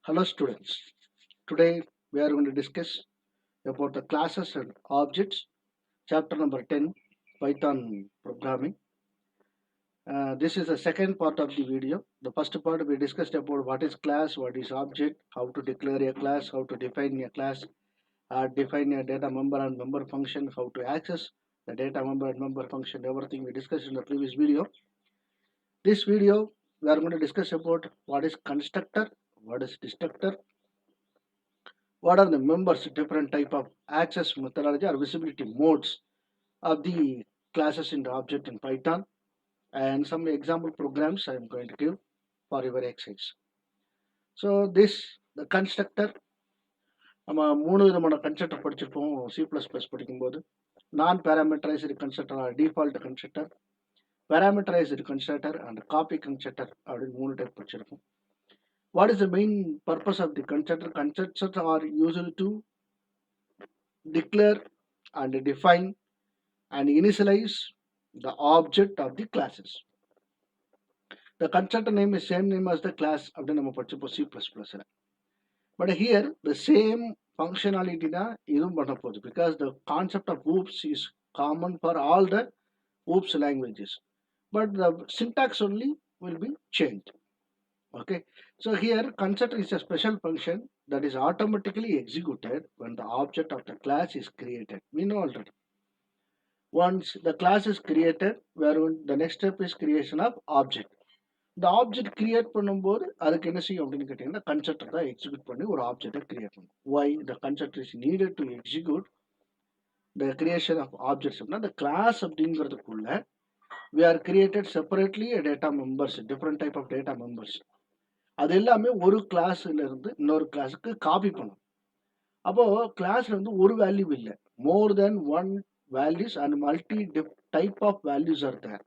Hello students, today we are going to discuss about the classes and objects, chapter number 10, Python programming. This is the second part of the video. The first part we discussed about what is class, what is object, how to declare a class, how to define a class, define a data member and member function, how to access the data member and member function, everything we discussed in the previous video. This video we are going to discuss about what is constructor, what is destructor, what are the members, different type of access methodology or visibility modes of the classes in the object in Python, and some example programs I am going to give for your exercise. So this the constructor, நம்ம மூணு விதமான constructor படிச்சிருப்போம் C++ படிக்கும்போது. நான் parameterized constructor or default constructor, parameterized constructor and copy constructor அப்படின்னு மூணு type படிச்சிருப்போம். What is the main purpose of the constructor? Constructors are used to declare and define and initialize the object of the classes. The constructor name is same name as the class அப்படின்னு நம்ம படிச்சப்போ C++ல. But here the same functionality தான் இதுவும் பண்ண போகுது, because the concept of oops is common for all the oops languages, but the syntax only will be changed. Okay, so here constructor is a special function that is automatically executed when the object of the class is created. We know already. Once the class is created, the next step is creation of object. The object create பண்ணும்போது அதுக்கு என்ன செய்யும் அப்படின்னு கேட்டீங்கன்னா constructor தான் execute பண்ணி ஒரு ஆப்ஜெக்டை கிரியேட் பண்ணும். Why the constructor is needed to execute the creation of objects அப்படின்னா the class அப்படிங்கிறதுக்குள்ள we are created separately a data members, different type of data members. அது எல்லாமே ஒரு கிளாஸ்ல இருந்து இன்னொரு கிளாஸுக்கு காப்பி பண்ணும். அப்போ கிளாஸ்ல வந்து ஒரு வேல்யூ இல்லை, more than one values and multi type of values are there.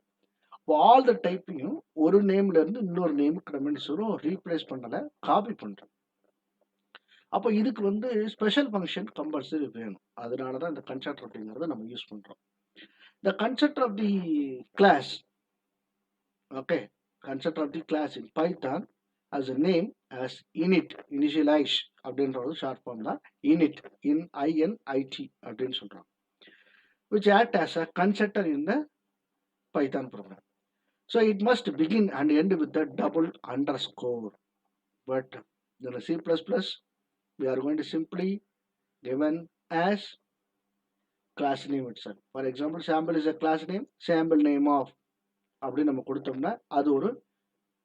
All the டைப்பையும் ஒரு நேம்ல இருந்து இன்னொரு நேமுக்கு நம்ம என்ன சொல்றோம், ரீப்ளேஸ் பண்ணல, காப்பி பண்றோம். அப்போ இதுக்கு வந்து ஸ்பெஷல் ஃபங்க்ஷன் கம்பல்சரி வேணும். அதனால தான் இந்த கன்ஸ்ட்ரக்டர் அப்படிங்கிறத நம்ம யூஸ் பண்றோம். The constructor of the class, okay, constructor of the class in Python as a name as init, initialize அப்படின்றது ஷார்ட் ஃபார்ம் தான் init, INIT அப்படின்னு சொல்றோம், which act as a constructor in the Python program. So it must begin and end with the double underscore. But in C++, we are going to simply given as class name itself. For example, sample is a class name, sample name of அப்படின்னு நம்ம கொடுத்தோம்னா அது ஒரு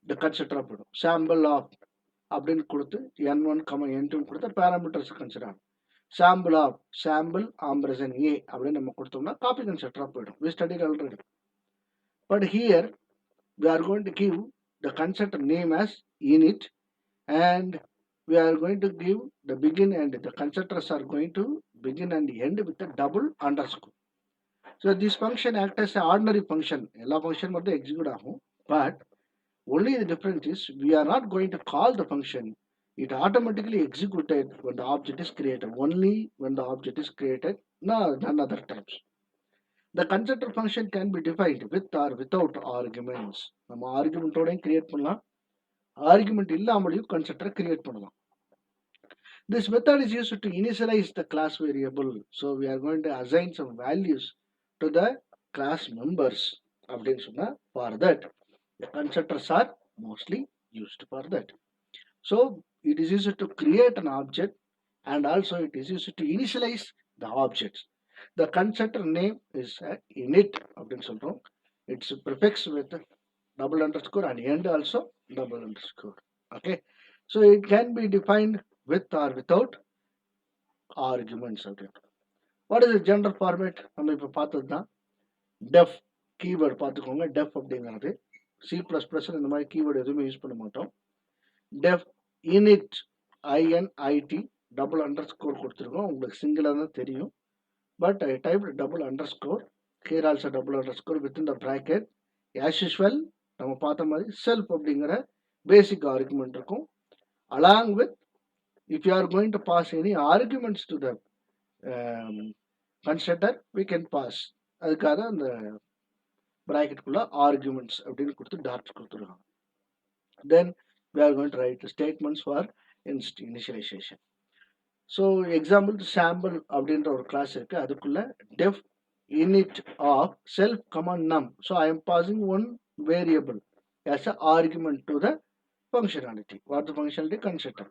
the constructor போடும். Sample of அப்படின்னு கொடுத்து n1, n2 கொடுத்த parameters consider ஆகும். Sample of, sample ampersand a அப்படின்னு நம்ம கொடுத்தோம்னா copy constructor போயிடும். We studied already. But here we are going to give the constructor name as init, and we are going to give the begin and the constructors are going to begin and end with a double underscore. So this function acts as an ordinary function. All function must execute ஆகும். But only the difference is we are not going to call the function. It automatically executed when the object is created. Only when the object is created, none other times. The constructor function can be defined with or without arguments. நம்ம ஆர்குமெண்டோடையும் create பண்ணலாம், argument இல்லாமலையும் கன்ஸ்ட்ரக்டரை create பண்ணலாம். This method is used to initialize the class variable. So we are going to assign some values to the class members அப்படின்னு சொன்னா for that the constructors are mostly used for that. So it is used to create an object and also it is used to initialize the objects. The constructor name is init அப்படின்னு சொல்றோம். It's prefix with double underscore and end also double underscore. Okay, so it can be defined with or without arguments. Okay, what is the general format? நம்ம இப்போ பார்த்தது தான் def keyword. பார்த்துக்கோங்க, def அப்படிங்கிறது C++ இந்த மாதிரி கீவேர்டு எதுவுமே use பண்ண மாட்டோம். def init, INIT double underscore கொடுத்துருக்கோம், உங்களுக்கு சிங்கிளாக தான் தெரியும். But I typed double underscore, here also double underscore within the bracket. As usual நம்ம பார்த்த மாதிரி self அப்படிங்கிற basic argument இருக்கும். Along with if you are going to pass any arguments to the constructor, we can pass. அதுக்காக அந்த bracket குள்ள arguments அப்படின்னு கொடுத்து டாட் கொடுத்துருக்காங்க. Then we are going to write statements for initialization. So example sample அப்படின்ற ஒரு class இருக்கு, அதுக்குள்ள def init of self command num. So I am passing one variable as an argument to the functionality. What the functionality? Constructor.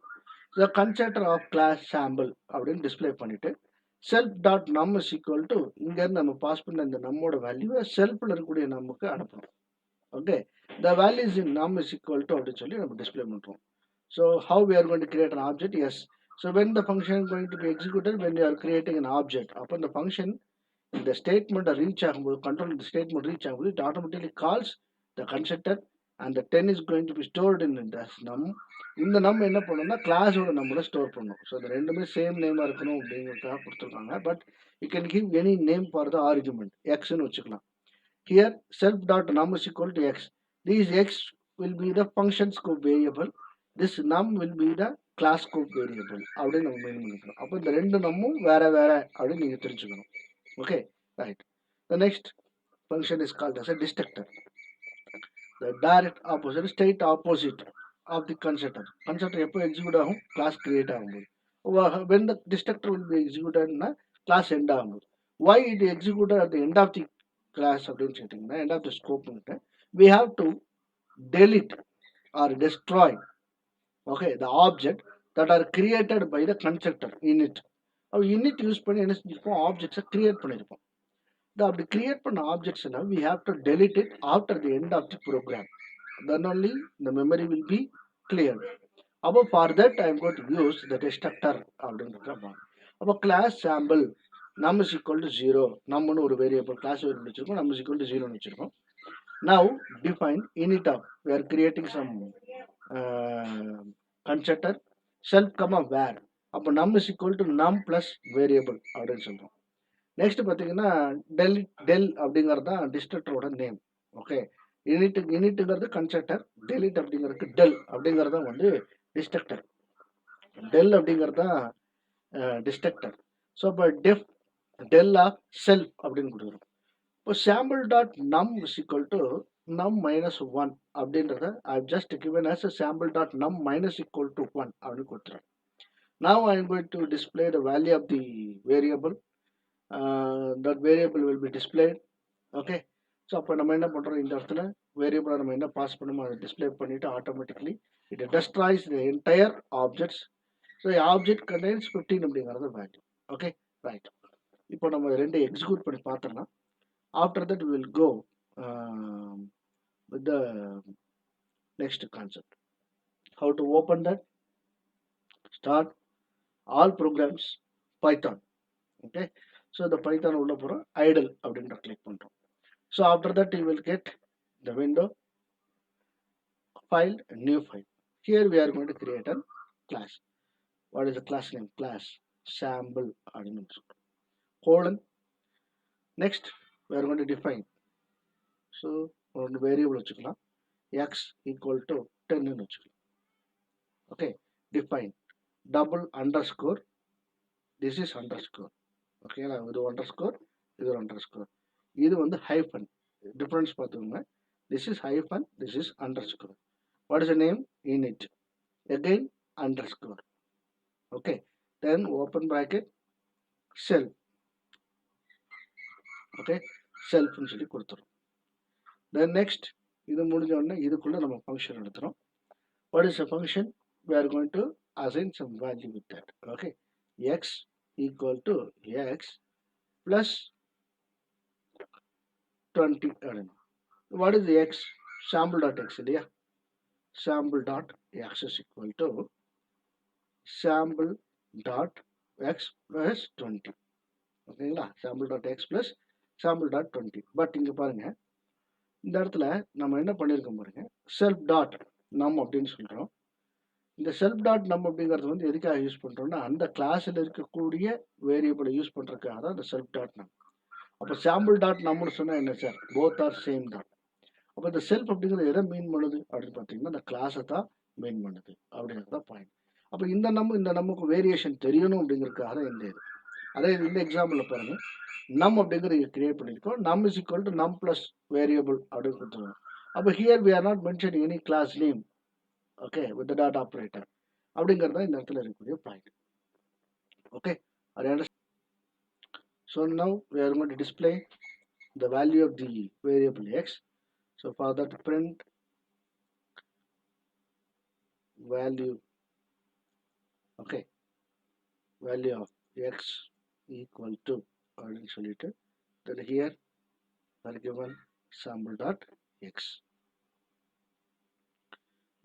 The constructor of class sample அப்படின்னு display பண்ணிட்டு self dot num is equal to இங்க இருந்து நம்ம pass பண்ண இந்த நம்மோட வேல்யூவை செல்ஃப்ல இருக்கக்கூடிய நமக்கு அனுப்பணும். Okay, the values in num is equal to அப்படின்னு சொல்லி நம்ம டிஸ்பிளே பண்றோம். So how we are going to create an object? Yes. So when the function is going to be executed, when you are creating an object, upon the function இந்த statement reach ஆகும்போது, control இந்த statement reach ஆகும்போது, it automatically calls the constructor and the 10 is going to be stored in the num. இந்த நம் என்ன பண்ணணும்னா கிளாஸோட நம்மள ஸ்டோர் பண்ணணும். ஸோ இந்த ரெண்டுமே சேம் நேமாக இருக்கணும் அப்படிங்கிறதுக்காக கொடுத்துருக்காங்க. But you can give any name for the argument. எக்ஸ்ன்னு வச்சுக்கலாம். Here self dot num is equal to x. These x will be the function scope variable. This num will be the class scope variable அப்படின்னு நம்ம main பண்ணிக்கிறோம். அப்போ இந்த ரெண்டு நம்மும் வேற வேற அப்படின்னு நீங்கள் தெரிஞ்சுக்கணும். Okay, right. The next function is called as a destructor. The direct opposite, straight opposite of the constructor. Constructor எப்போ execute ஆகும்? Class create ஆகும்போது. When the destructor will be executed, class end ஆகும்போது. Why it executed at the end of the class அப்படின்னு சொல்லிட்டீங்கன்னா, end of the scope, we have to delete or destroy, okay, the object that are created by the constructor init. init use பண்ணி என்ன செஞ்சிருப்போம்? ஆப்ஜெக்ட்ஸை create பண்ணியிருப்போம். அப்படி create பண்ண objects எல்லாம் we have to delete it after the end of the program. Then only the memory will be cleared. அப்போ for that I am going to use the destructor அப்படின்றத. அப்போ class sample num is equal to 0. நம்மனு ஒரு variable class variable வச்சிருக்கோம். num is equal to 0 வச்சிருக்கோம். Now define init of, we are creating some constructor self comma var. அப்போ num is equal to num plus variable அப்படின்னு சொல்றோம். Next பார்த்தீங்கன்னா del அப்படிங்கிறது தான் டிஸ்ட்ரக்டரோட நேம். ஓகே, இனிட்டுங்கிறது கன்ஸ்ட்ரக்டர், டெலிட் அப்படிங்கிறதுக்கு டெல் அப்படிங்கிறது தான் வந்து டிஸ்ட்ரக்டர். டெல் அப்படிங்கிறது தான் டிஸ்ட்ரக்டர். ஸோ இப்போ டெஃப் டெல் ஆஃப் செல்ஃப் அப்படின்னு கொடுக்குறோம். இப்போ sample dot num is equal to num minus 1 அப்படின்றத I just given as sample dot num minus equal to 1 அப்படின்னு கொடுத்துறேன். Now I am going to display the value of the variable. that variable will be displayed. Okay, so அப்போ நம்ம என்ன பண்ணுறோம், இந்த இடத்துல வேரியபிளை நம்ம என்ன பாஸ் பண்ணுமோ அதை டிஸ்பிளே பண்ணிவிட்டு automatically it destroys the entire objects. So object contains 15 அப்படிங்கிறது வேல்யூ. Okay, right. இப்போ நம்ம ரெண்டு எக்ஸிக்யூட் பண்ணி பார்த்தோம்னா after that will go with the next concept. How to open that? Start all programs Python. Okay, so the python உள்ள போறோம், idle அப்படின்ற click பண்றோம். So after that you will get the window file, new file. Here we are going to create a class. What is the class name? Class sample அப்படின்னு சொல்றோம். colon. Next we are going to define, so ஒரு variable வச்சுக்கலாம், x equal to 10 ன்னு வச்சுக்கலாம். Okay, define double underscore, this is underscore. ஓகேங்களா, இது underscore, இது ஒரு அண்டர்ஸ்கோர், இது வந்து ஹைஃபன். டிஃபரன்ஸ் பார்த்துக்கோங்க. This is hyphen, this is underscore. What is the name? init. again underscore. Okay, then open bracket self. Okay, செல்ஃப்னு சொல்லி கொடுத்துரும். தென் நெக்ஸ்ட் இது முடிஞ்ச உடனே இதுக்குள்ள நம்ம ஃபங்க்ஷன் எடுத்துரும். What is a function? we are going to assign some value with that. okay, x equal to x plus 20. What is the x? Sample dot x இல்லையா? sample dot x is equal to sample dot x plus 20. ஓகேங்களா, sample dot x plus sample dot 20. But இங்க பாருங்க, இந்த இடத்துல நம்ம என்ன பண்ணியிருக்கோம் பாருங்க, செல்ஃப் டாட் நம் அப்படின்னு சொல்றோம். இந்த செல்ஃப் டாட் நம் அப்படிங்கிறது வந்து எதுக்காக யூஸ் பண்ணுறோம்னா, அந்த கிளாஸில் இருக்கக்கூடிய வேரியபிளை யூஸ் பண்ணுறதுக்காக தான் இந்த செல்ஃப் டாட் நம். அப்போ சாம்பிள் டாட் நம்னு சொன்னால் என்ன சார்? போத் ஆர் சேம் தான். அப்போ இந்த செல்ஃப் அப்படிங்கிறது எதை மீன் பண்ணுது அப்படின்னு பார்த்தீங்கன்னா, இந்த கிளாஸை தான் மீன் பண்ணுது அப்படிங்கிறது தான் பாயிண்ட். அப்போ இந்த நமக்கு வேரியேஷன் தெரியணும் அப்படிங்கிறதுக்காக தான் இந்த இது. அதே இந்த எக்ஸாம்பிளில் பாருங்க, நம் அப்படிங்கிறது கிரியேட் பண்ணியிருக்கோம். Num is equal to num plus variable அப்படின்னு கொடுத்துருவோம். அப்போ here we are not mention any class name. Okay, with the dot operator. அப்படிங்கிறது தான் இந்த இடத்துல இருக்கக்கூடிய point. Okay, so now we are going to display the value of the variable x. So for that, print value, okay, value of x equal to, அப்படின்னு சொல்லிட்டு then here we are given sample dot x.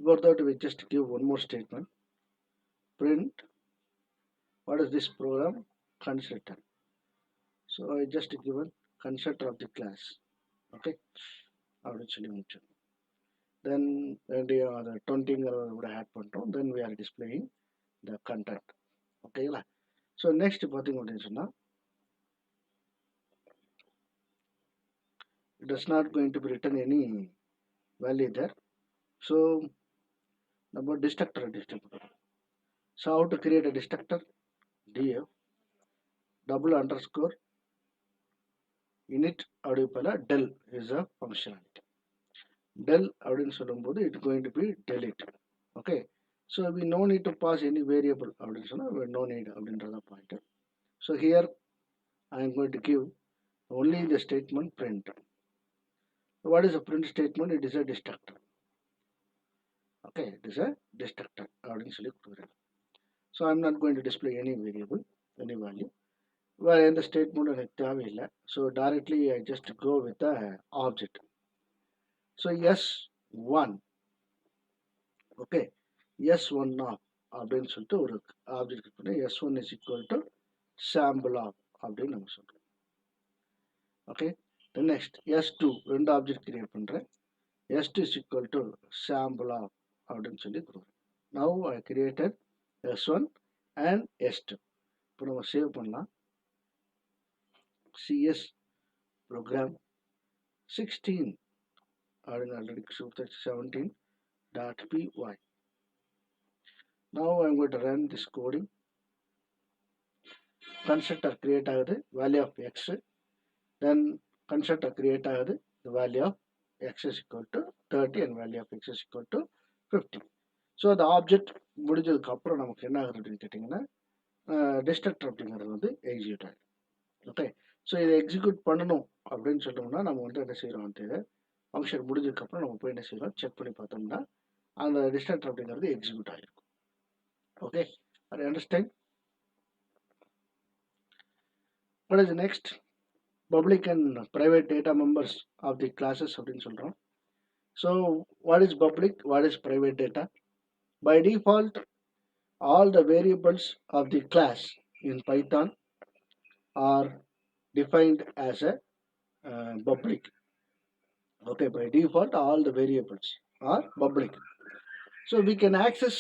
For that, we just give one more statement, print what is this program constructor. So I just given constructor of the class. Okay, அப்படின்னு சொல்லி முடிச்சோம். Then when the 20 would add பண்றோம், then we are displaying the content. ஓகேங்களா? So next பார்த்தீங்க அப்படின்னு சொன்னால், it is not going to be written any value there. So நம்ம destructor பண்ணுறோம். So how to create a destructor? df double underscore init அப்படி போல del is a functionality. del அப்படின்னு சொல்லும்போது it going to be delete. Okay, so we no need to pass any variable அப்படின்னு சொன்னால் we no need அப்படின்றத point. So here I am going to give only the statement print. What is a print statement? It is a destructor. Okay, it is a destructor. So I am not going to display any variable, any value. Well, in the statement, so directly I just go with the object. So s1, okay, s1 of அப்படின்னு சொல்லிட்டு ஒரு object பண்ணி s1 is equal to sample of அப்படின்னு நம்ம சொல்றோம். Okay, the next s2 ரெண்டு object create பண்றேன். s2 is equal to sample of அப்படின்னு சொல்லி கொடுக்குறேன். Now I created s1 and s2. இப்போ நம்ம சேவ் பண்ணலாம். cs program 16 அப்படின்னு already 17.py. Now I am going to run this coding. Constructor create ஆகுது, value of x. Then constructor create ஆகுது, the value of x is equal to 30 and value of x is equal to 50. So அந்த object முடிஞ்சதுக்கு அப்புறம் நமக்கு என்ன ஆகுது அப்படின்னு கேட்டிங்கன்னா, டிஸ்ட்ரக்டர் அப்படிங்கிறது வந்து எக்ஸிக்யூட் ஆகிடும். ஓகே, ஸோ இதை எக்ஸிக்யூட் பண்ணணும் அப்படின்னு சொல்லிட்டோம்னா நம்ம வந்து என்ன செய்கிறோம் வந்து ஃபங்க்ஷன் முடிஞ்சதுக்கப்புறம் நம்ம போய் என்ன செய்கிறோம் செக் பண்ணி பார்த்தோம்னா அந்த டிஸ்ட்ரக்டர் அப்படிங்கிறது எக்ஸிக்யூட் ஆகிருக்கும். ஓகே, அது understand. What is the next? Public and private data members of the classes அப்படின்னு சொல்கிறோம். So what is public, what is private data? By default, all the variables of the class in Python are defined as a public. Okay, by default, all the variables are public. So we can access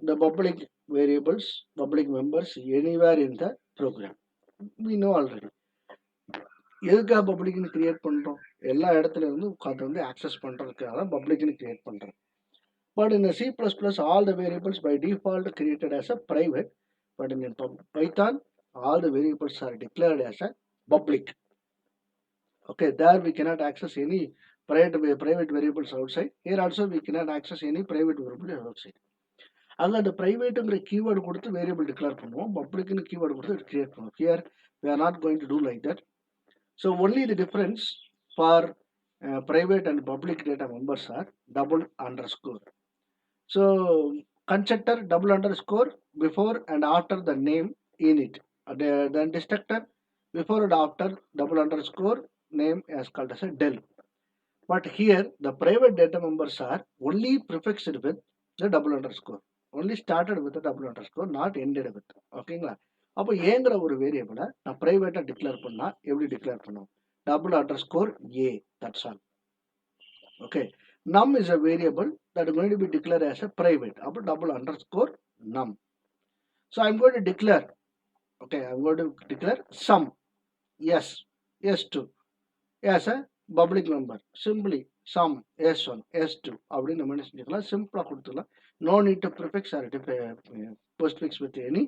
the public variables, public members anywhere in the program. We know already. எதுக்காக பப்ளிக்னு create பண்ணுறோம்? எல்லா இடத்துல இருந்து உட்காந்து வந்து access பண்ணுறதுக்காக தான் பப்ளிக்னு create பண்ணுறோம். But in C++, all the variables by default created as a private. But in Python, all the variables are declared as a public. Okay, there we cannot access any private variables outside. Here also we cannot access any private variables outside. அங்கே அந்த ப்ரைவேட்டுங்கிற keyword கொடுத்து variable declare பண்ணுவோம், பப்ளிக்னு keyword கொடுத்து create பண்ணுவோம். Here we are not going to do like that. So only the difference for private and public data members are double underscore. So constructor double underscore before and after the name in it. Then destructor before and after double underscore name is called as a del. But here the private data members are only prefixed with the double underscore. Only started with the double underscore, not ended with. ஓகேங்களா? அப்போ ஏங்கிற ஒரு வேரியபிளை நான் பிரைவேட்டாக declare பண்ணால் எப்படி declare பண்ணுவோம்? double underscore a, that's all. Okay, num is a variable that is going to be declared as a private. Up double underscore num. So I'm going to declare. Okay, I'm going to declare sum. Yes, s2 as a public member. Simply sum s1, s2. அப்படின்னு நம்ம என்ன செஞ்சுக்கலாம், சிம்பிளா கொடுத்துக்கலாம். No need to prefix or postfix with any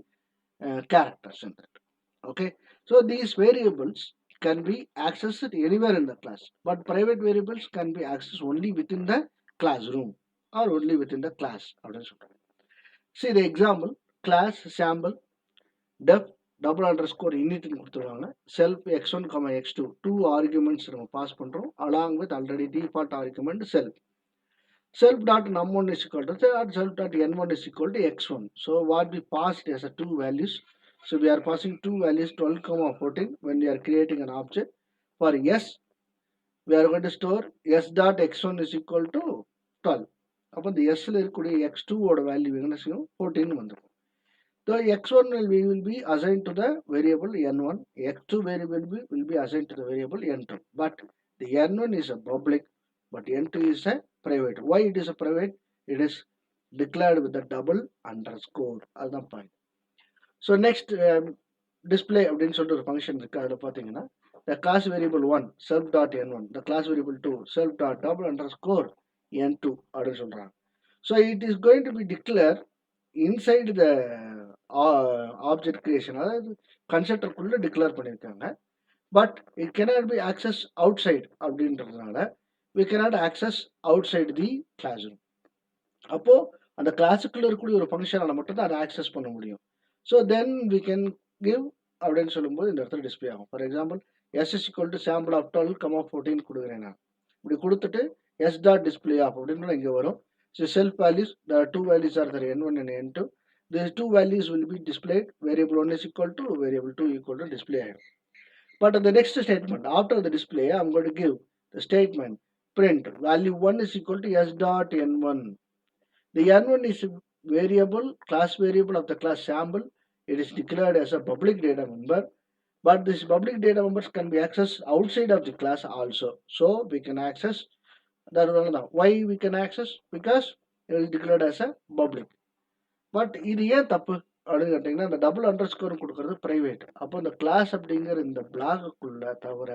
characters in that. Okay, so these variables can be accessed anywhere in the class, but private variables can be accessed only within the classroom or only within the class. see the example class sample def double underscore init னு கொடுத்துருவாங்க self x1 x2 two arguments நம்ம pass பண்றோம் along with already default argument self dot num1 is equal to self dot n1 is equal to x1. So what we passed as a two values. So we are passing two values 12 14 when we are creating an object. For s we are going to store s dot x1 is equal to 12. அப்போ இந்த sல இருக்கக்கூடிய x2 ஓட value என்ன செய்யும் 14 வந்துடும். So x1 will be assigned to the variable n1, x2 variable will be assigned to the variable n2. But the n1 is a public, but n2 is a private. Why it is a private? It is declared with the double underscore. That's the point. So next display அப்படின்னு சொல்லிட்டு ஒரு function இருக்கு. அதில் பார்த்தீங்கன்னா the class variable 1 self dot n1, the class variable 2 self dot double underscore n2 அப்படின்னு சொல்றாங்க. So it is going to be declared inside the object creation, அதாவது கன்ஸ்ட்ரக்டருக்குள்ள declare பண்ணியிருக்காங்க. But it cannot be accessed outside அப்படின்றதுனால we cannot access outside the classroom. அப்போ அந்த கிளாஸுக்குள்ள இருக்கக்கூடிய ஒரு ஃபங்க்ஷனால மட்டும் தான் அதை ஆக்சஸ் பண்ண முடியும். So then we can give அப்படின்னு சொல்லும்போது இந்த இடத்துல டிஸ்பிளே ஆகும். For example s is equal to sample of 12, 14 கொடுக்குறேன் நான். இப்படி கொடுத்துட்டு s dot display of அப்படின்னு இங்கே வரும். So self values, the two values are there n1 and n2. These two values will be displayed. Variable 1 is equal to variable 2 equal to display. But the next statement after the display, I'm going to give the statement print value 1 is equal to s dot n1. The n1 is a variable, class variable of the class sample. It is declared as a public data member. But this public data members can be accessed outside of the class also. So we can access that one. Why we can access? Because it is declared as a public. But இது ஏன் தப்பு அப்படின்னு கேட்டிங்கன்னா இந்த double underscore கொடுக்கறது private. அப்போ இந்த class அப்படிங்கிற இந்த பிளாக்குள்ள தவிர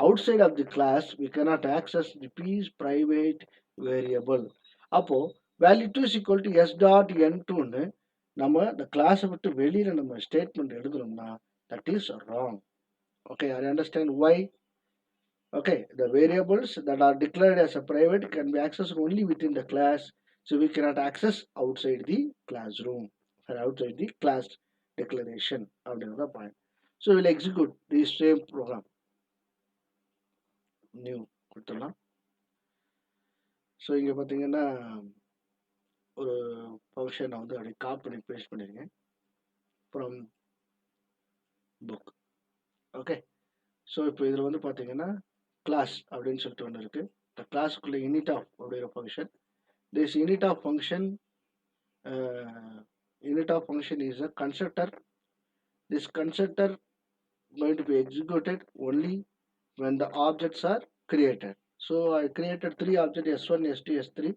outside of the class we cannot access the these private variable. அப்போ value 2 is equal to s dot n2ன்னு நம்ம இந்த கிளாஸை விட்டு வெளியில நம்ம ஸ்டேட்மெண்ட் எழுதுறோம்னா that is wrong. Okay, I understand why. Okay, the variables that are declared as a private can be accessed only within the class. So we cannot access outside the classroom or outside the class declaration. Another point. So we'll execute the same program. New. So இங்கே பார்த்தீங்கன்னா ஒரு ஃபங்க்ஷனை வந்து அப்படி copy பண்ணி paste பண்ணிருக்கேன் from book. Okay, so இப்போ இதில் வந்து பார்த்தீங்கன்னா கிளாஸ் அப்படின்னு சொல்லிட்டு ஒன்று இருக்குது. இந்த கிளாஸுக்குள்ளே init of அப்படிங்கிற function. This init of function is a constructor. This constructor going to be executed only when the objects are created. So I created three objects s1, s2, s3.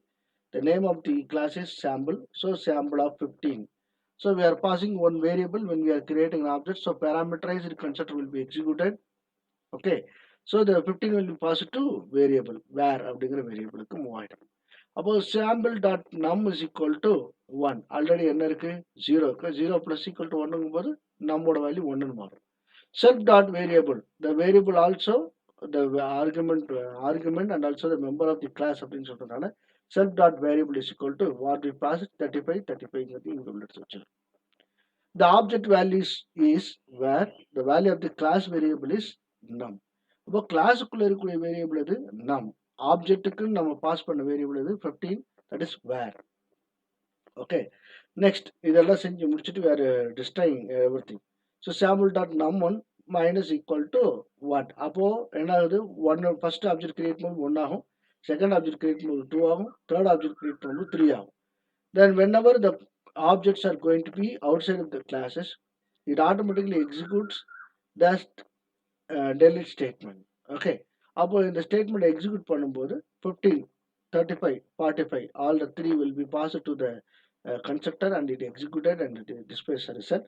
The name of the class is sample. So sample of 15. So we are passing one variable when we are creating an object. So parameterized constructor will be executed. Okay. So the 15 will be passed to variable where அப்படிங்கிற வேரியபிளுக்கு move ஆகிடும். அப்போ sample dot num is equal to 1. Already என்ன இருக்கு 0 இருக்கு. 0 plus equal to 1ங்கும் போது நம்மோட value 1ன்னு மாறும். Self dot variable, the variable also the argument and also the member of the class அப்படின்னு சொல்றதுனால self dot variable is equal to what we pass 35 இங்க உள்ள வச்சிருக்கோம். The object value is where the value of the class variable is num. அப்போ கிளாஸுக்குள்ள இருக்கக்கூடிய variable இது num. ஆப்ஜெக்ட்டுக்கு நம்ம pass பண்ண வேரியபிள் இது 15, that is where. Okay, next இதெல்லாம் செஞ்சு முடிச்சுட்டு வேறு destroying everything. So sample dot num1 minus equal to what? அப்போ என்ன ஆகுது 1 ஃபர்ஸ்ட் ஆப்ஜெக்ட் கிரியேட் பண்ணும்போது 1 ஆகும், செகண்ட் ஆப்ஜெக்ட் கிரியேட் பண்ணும்போது 2 ஆகும், தேர்ட் ஆப்ஜெக்ட் கிரியேட் பண்ணும்போது 3 ஆகும். Then whenever the objects are going to be outside of the classes, it automatically executes that delete statement. Okay, அப்போ இந்த ஸ்டேட்மெண்ட் எக்ஸிக்யூட் பண்ணும்போது 15, 35, 45 all the three will be passed to the constructor and it executed and it displays a result.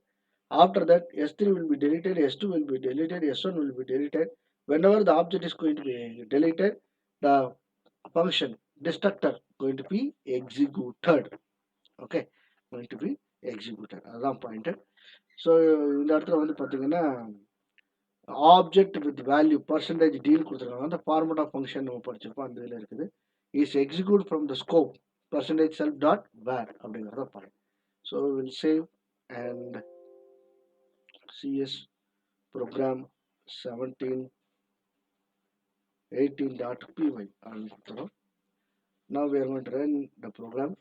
After that s3 will be deleted, s2 will be deleted, s1 will be deleted. Whenever the object is going to be deleted, the function destructor going to be executed. Okay, going to be executed. அதான் point. So இந்த இடத்துல வந்து பார்த்தீங்கன்னா object with value percentage deal கொடுத்துருக்காங்க. அந்த format of function நம்ம படிச்சிருப்போம், அந்த இதில் இருக்குது. Is execute from the scope percentage self dot where அப்படிங்கிறத பாருங்க. So we will save and CS program 1718.py. Now we are going to run the program.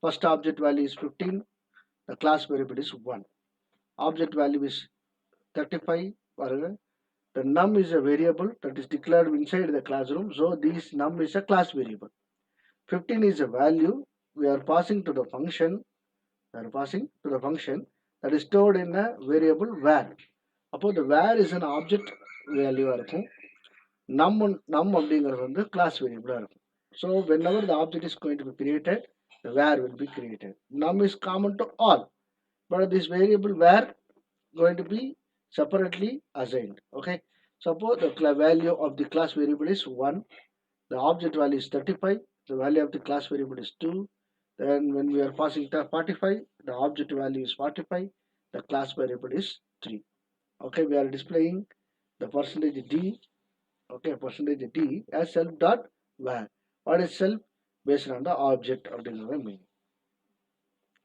First object value is 15. The class variable is 1. Object value is 35. The num is a variable that is declared inside the classroom. So this num is a class variable. 15 is a value we are passing to the function. We are passing to the function that is stored in a variable var. அப்போ the var is an object value இருக்கும். num அப்படிங்கிறது வந்து class variable இருக்கும். So whenever the object is going to be created, the var will be created. Num is common to all, but this variable var going to be separately assigned. Okay, suppose the value of the class variable is 1, the object value is 35, the value of the class variable is 2. Then when we are passing the 45, the object value is 45, the class variable is 3. Okay, we are displaying the percentage d. Okay, percentage d as self dot var. What is self? Based on the object of the meaning.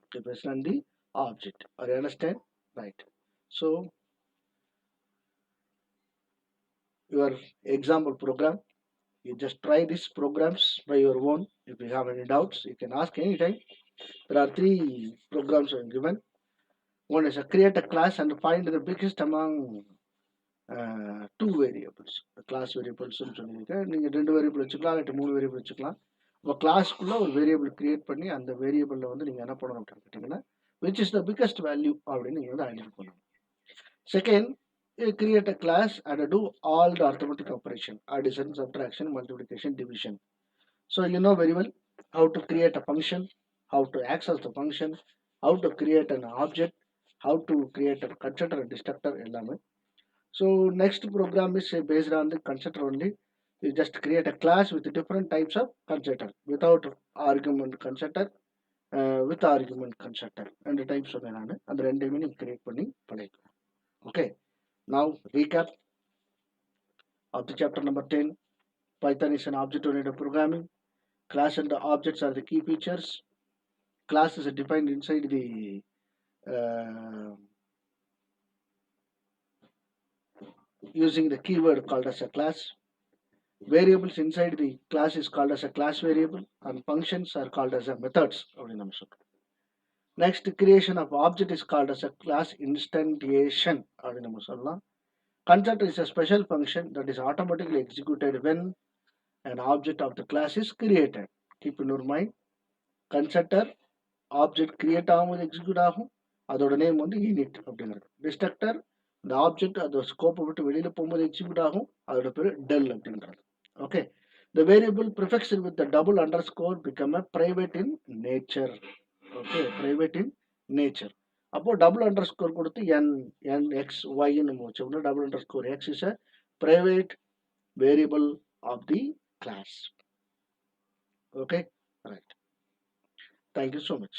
Okay, based on the object. Are you understand? Right. So your example program, you just try these programs by your own. If you have any doubts, you can ask anytime. There are 3 programs given. One is create a class and find the biggest among 2 variables. The class variables சொல்லியிருக்கேன். நீங்கள் 2 variable வச்சுக்கலாம், இல்லாட்டி 3 variable வச்சுக்கலாம். இப்போ கிளாஸ்க்குள்ளே ஒரு variable create பண்ணி அந்த வேரியபிளில் வந்து நீங்கள் என்ன பண்ணணும் அப்படின்னு கேட்டிங்கன்னா, which is the biggest value அப்படின்னு நீங்கள் வந்து ஐடென்டிஃபை பண்ணணும். Second, you create a class and do all the arithmetic operation, addition, subtraction, multiplication, division. So you know very well how to create a function, how to access the function, how to create an object, how to create a constructor and destructor எல்லாமே. So next program is based on the constructor only. You just create a class with different types of constructor, without argument constructor, with argument constructor, and the types of and the ரெண்டையுமே நீங்க create பண்ணி பழகிக்கலாம். Okay, now recap of the chapter number 10. Python is an object-oriented programming. Class and the objects are the key features. Class is defined inside the using the keyword called as a class. Variables inside the class is called as a class variable, and functions are called as a methods. Next, creation of object is called as a class instantiation. Constructor is a special function that is automatically executed when an object of the class is created. Keep in your mind, constructor object create ஆகும்போது execute ஆகும், அதோட name வந்து init அப்படிங்கிறது. Destructor the object அதோட ஸ்கோப்பை விட்டு வெளியில போகும்போது execute ஆகும், அதோட பேரு del அப்படிங்கிறது. Okay, the variable prefixed with the double underscore become a private in nature. Okay, private in nature. அப்போ double underscore கொடுத்து n x y ன்னு வச்சோம்னா double underscore x is a private variable of the class. Okay, right. Thank you so much.